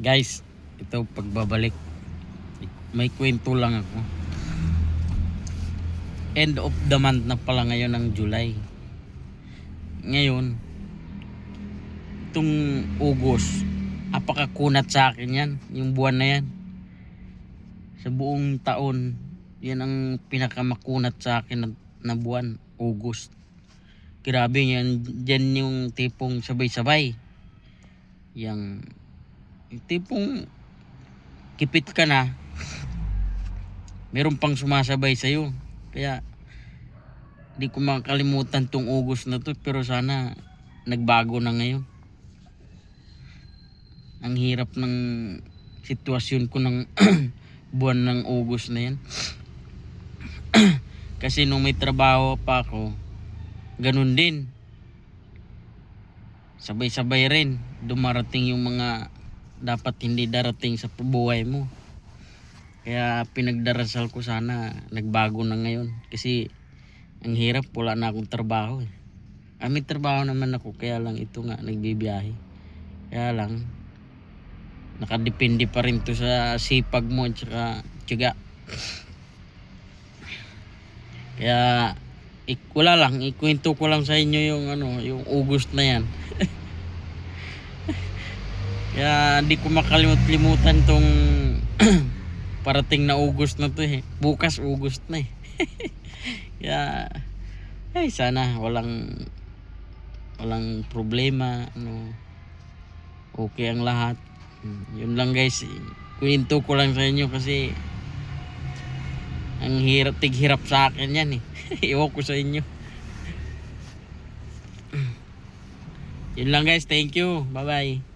Guys, ito pagbabalik. May kwento lang ako. End of the month na pala ngayon ng July. Ngayon, itong August, apakakunat sa akin yan. Yung buwan na yan. Sa buong taon, yan ang pinakamakunat sa akin na buwan, August. Grabe yan, dyan yung tipong sabay-sabay. Yung tipong kipit ka na, meron pang sumasabay sa'yo. Kaya di ko makakalimutan tong August na to, pero sana nagbago na ngayon. Ang hirap ng sitwasyon ko ng buwan ng August na yan. Kasi nung may trabaho pa ako, ganun din. Sabay-sabay rin dumarating yung mga dapat hindi darating sa buhay mo. Kaya pinagdarasal ko sana nagbago na ngayon. Kasi ang hirap, wala na akong trabaho eh. May trabaho naman ako, kaya lang ito nga, nagbibiyahe. Kaya lang, nakadepende pa rin to sa sipag mo at saka tiyaga. Kaya wala lang, ikwento ko lang sa inyo yung yung August na yan. Kaya di ko makalimut-limutan tong parating na August na to eh. Bukas August na eh. Kaya sana walang problema, okay ang lahat. Yun lang guys, kwento ko lang sa inyo kasi ang hirap sa akin yan eh. Iwan ko sa inyo. Yun lang guys, thank you, bye bye.